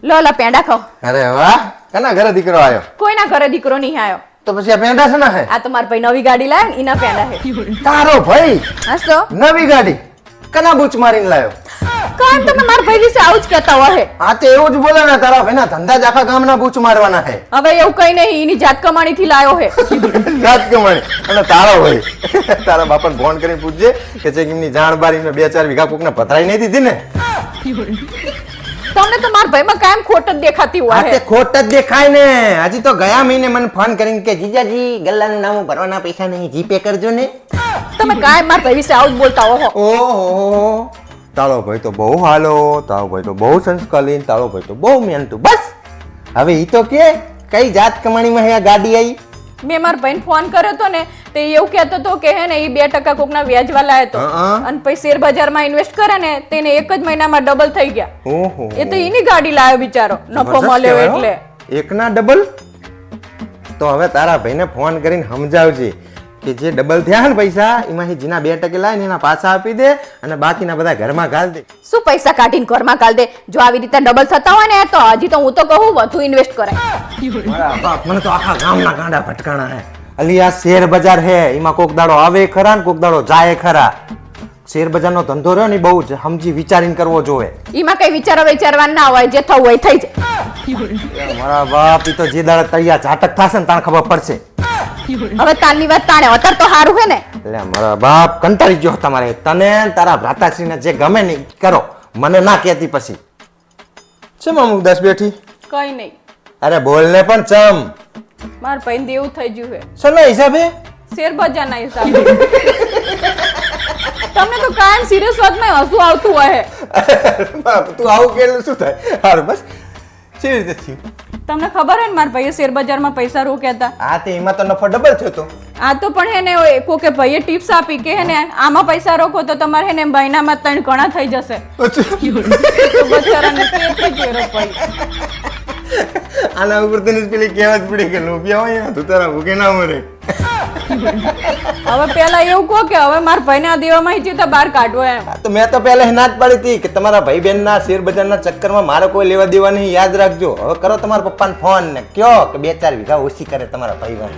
લો લા પેંડા ખાઓ. અરે વાહ, કના ઘરે દીકરો આવ્યો? કોઈના ઘરે દીકરો નહીં આવ્યો. તો પછી આ પેંડા છે ને હે? આ તો મારા ભાઈ નવી ગાડી લાવ્યો ને એના પેંડા છે. તારો ભાઈ હાસ તો નવી ગાડી કના બૂચ મારીને લાવ્યો? કામ તમે મારા ભાઈ વિશે આવું જ કહેતા હોય. આ તો એવું જ બોલે ને, તારા ભાઈના ધંધા જ આખા ગામના બૂચ મારવાના છે. હવે એવું કઈ નહીં, એની જાત કમાણી થી લાયો હે. રાત કમાણી. અને તારો ભાઈ તારા બાપાને ફોન કરીને પૂછજે કે છે કે એમની જાણ બારી 2-4 વીઘા કોકને પધરાઈ નહીં દીધી ને. તમને તો મારા ભાઈમાં કાયમ ખોટ જ દેખાતી હોય. આ તે ખોટ જ દેખાય ને. હજી તો ગયા મહિને મને ફોન કરીને કે જીજાજી ગલ્લાનું નામું ભરવાના પૈસા નહીં, જીપે કરજો ને. તમે કાયમ મારા ભાઈ વિશે આવું જ બોલતા હો. ઓહો, તારો ભાઈ તો બહુ હાલો, તારો ભાઈ તો બહુ સંસ્કારીન, તારો ભાઈ તો બહુ મહેનતુ. બસ હવે ઈ તો કે કઈ જાત કમાણીમાં હે આ ગાડી આવી? મેં મારા ભાઈને ફોન કર્યો તો ને તે એવું કહેતો હતો કે હે ને એ 2% કોકના વ્યાજવા લાયો તો અને પછી શેર બજારમાં ઇન્વેસ્ટ કરે ને તેને એક જ મહિનામાં ડબલ થઈ ગયા. ઓહો, એ તો એની ગાડી લાયો બિચારો, નફો મળ્યો એટલે. એકના ડબલ. તો હવે તારા ભાઈને ફોન કરીને સમજાવજે કે જે ડબલ થયા ને પૈસા એમાંથી જેના 2% લાય ને એના પાછા આપી દે અને બાકીના બધા ઘરમાં ઘાલ દે. શું પૈસા કાઢીને ઘરમાં કાઢ દે? જો આવી રીતે ડબલ થતા હોય ને તો હજી તો હું તો કહું વધુ ઇન્વેસ્ટ કરાય. મારા બાપ, મને તો આખા ગામના ગાંડા ભટકાણા હે. અલી આ શેર બજાર હે, એમાં કોક દાડો આવે ખરા ને કોક દાડો જાય ખરા. શેર બજારનો ધંધો રહ્યો ને બહુ જ સમજી વિચારીને કરવો જોવે. એમાં કઈ વિચારવાનું ના હોય, જે થવું હોય થઈ જાય. મારા બાપ, ઈ તો જે દાડે તૈયાર ઝાટક થશે ને તાણ ખબર પડશે. હવે તાલની વાત તાણે અત્યારે તો સારું હે ને. એટલે મારા બાપ કંટાળી ગયો તમારે. તને તારા ભ્રાતાશ્રીને જે ગમે ને કરો, મને ના કહેતી પછી. છે મામુ દસ બેઠી? કઈ નહીં. અરે બોલ ને પણ ચમ. મારા ભાઈ દેવું થઈ ગયું હે. શેના હિસાબે? શેર બજારના હિસાબે. તમને તો કાયમ સિરિયસ વાતમાં હસવું આવતું હોય. બાપ તું આવું કેલું શું થાય? હારું બસ કેવી રીતે થયું? તમને ખબર હે ને મારા ભાઈએ શેર બજારમાં પૈસા રોક્યા હતા. હા તે એમાં તો નફો ડબલ થયો તો. આ તો પણ હે ને કોકે ભાઈએ ટિપ્સ આપી કે હે ને આમાં પૈસા રોકો તો તમારે હે ને મહિનામાં 3 ગણા થઈ જશે. તો બચારાને કેટલી કેરો પડી. આના ઉપર તને પેલી કહેવત પડી કે રૂપિયા હોય તો તારા ભૂખે ના મરે. હવે પેલા એવું કહો કે હવે મારા ભાઈને આ દેવામાં હિચી બહાર કાઢવો એમ. તો મેં તો પહેલા ના જ પાડી હતી કે તમારા ભાઈ બહેન ના શેર બજારના ચક્કરમાં મારે કોઈ લેવા દેવા નહીં, યાદ રાખજો. હવે કરો તમારા પપ્પાને ફોન ને કયો કે 2-4 વીઘા ઓછી કરે તમારા ભાઈ બહેન.